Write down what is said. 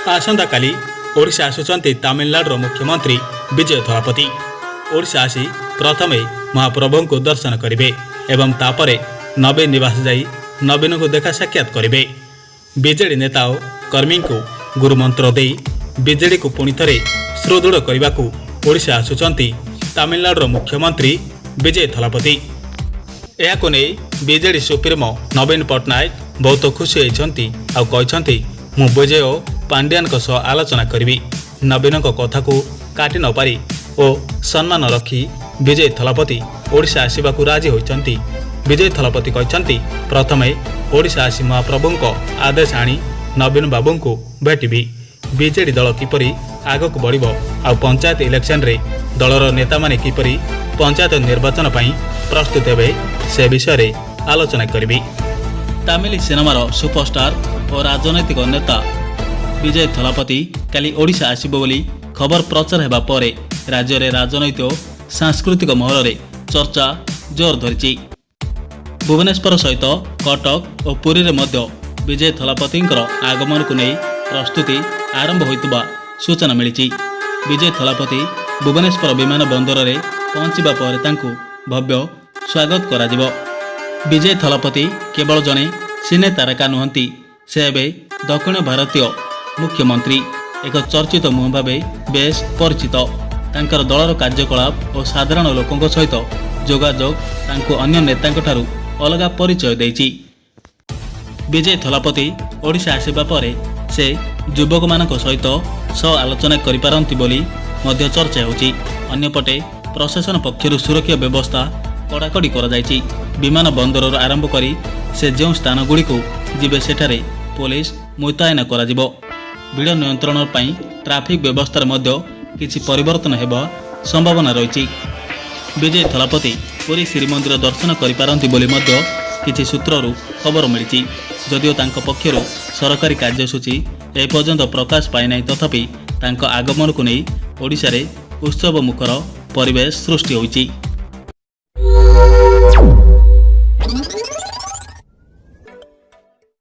आसंता काली ओडिशा आसुचंती तमिलनाडुर मुख्यमंत्री विजय थलापति। ओडिशा आसी प्रथमे महाप्रभु को दर्शन करेंगे एवं तापरे नवीन निवास जाई नवीन को देखा साक्षात करेंगे। बीजेडी नेता और कर्मी को गुरुमंत्र दे बीजेडी को पुणी थे सुदृढ़ करने को ओडिशा आसुचंती तमिलनाडुर मुख्यमंत्री विजय थलापति। यह बीजेडी सुप्रीमो नवीन पट्टनायक बहुत खुशी होती कहते मु विजय पांड्यान आलोचना करी नवीन कथा को काटि न पारि और सम्मान रखी विजय थलापति ओडिशा आसवाक राजी होती। विजय थलापति कहते प्रथमे ओडिशा आसी महाप्रभु आदेश आनी नवीन बाबू को भेटबी। बीजेडी दल किपरि आगक बढ़ आ पंचायत इलेक्शन रे दलर नेता माने किपरि पंचायत निर्वाचन पर प्रस्तुत हेबे से विषय आलोचना करी। तमिल सिनेमार सुपरस्टार और राजनैतिक नेता विजय थलापति काली ओडिशा आसिबो बोली खबर प्रचार हेबा परे राज्य रे राजनैतिक और सांस्कृतिक महल रे चर्चा जोर धरिछि। भुवनेश्वर सहित कटक और पुरी रे मध्य विजय थलापति आगमन को नहीं प्रस्तुति आरंभ होइतबा सूचना मिली। विजय थलापति भुवनेश्वर विमान बंदर रे पहुंचबा पर तांकु भव्य स्वागत कराजिबो। विजय थलापति केवल जने सिने तारका नुहंती, से एबे दक्षिण भारतीय मुख्यमंत्री एक चर्चित मुह भाव बेस परिचित। तांकर दलर कार्यकलाप और साधारण लोकों सहित जोगाजोग तांकु अन्य नेतांक ठारू अलगा परिचय देइछि। विजय थलापति ओडिशा आसिबा परे से युवक मानक सहित आलोचना करि पारंती बोली मध्य चर्चा होछि। अन्यपटे प्रशासन पक्षरु सुरक्षा व्यवस्था कड़ाकड़ी करा जायछि। विमान बंदर आरंभ करी से जो स्थान गुड़ी को जीवे सेठारे पुलिस मुतयन करा जिवो। भिड़ नियंत्रण पाई ट्राफिक व्यवस्था मध्य किछि परिवर्तन हेबा संभावना रही। विजय थलापति पुरी श्रीमंदिर दर्शन करि पारंती बोली मध्य किछि सूत्ररू खबर मिली। जदिओ तांको पक्षरु सरकारी कार्यसूची एपर्यंत प्रकाश पाई नाही, तथापि तांको आगमन को नहीं ओडिशा रे उत्सव मुखर परिवेश सृष्टि होइछि।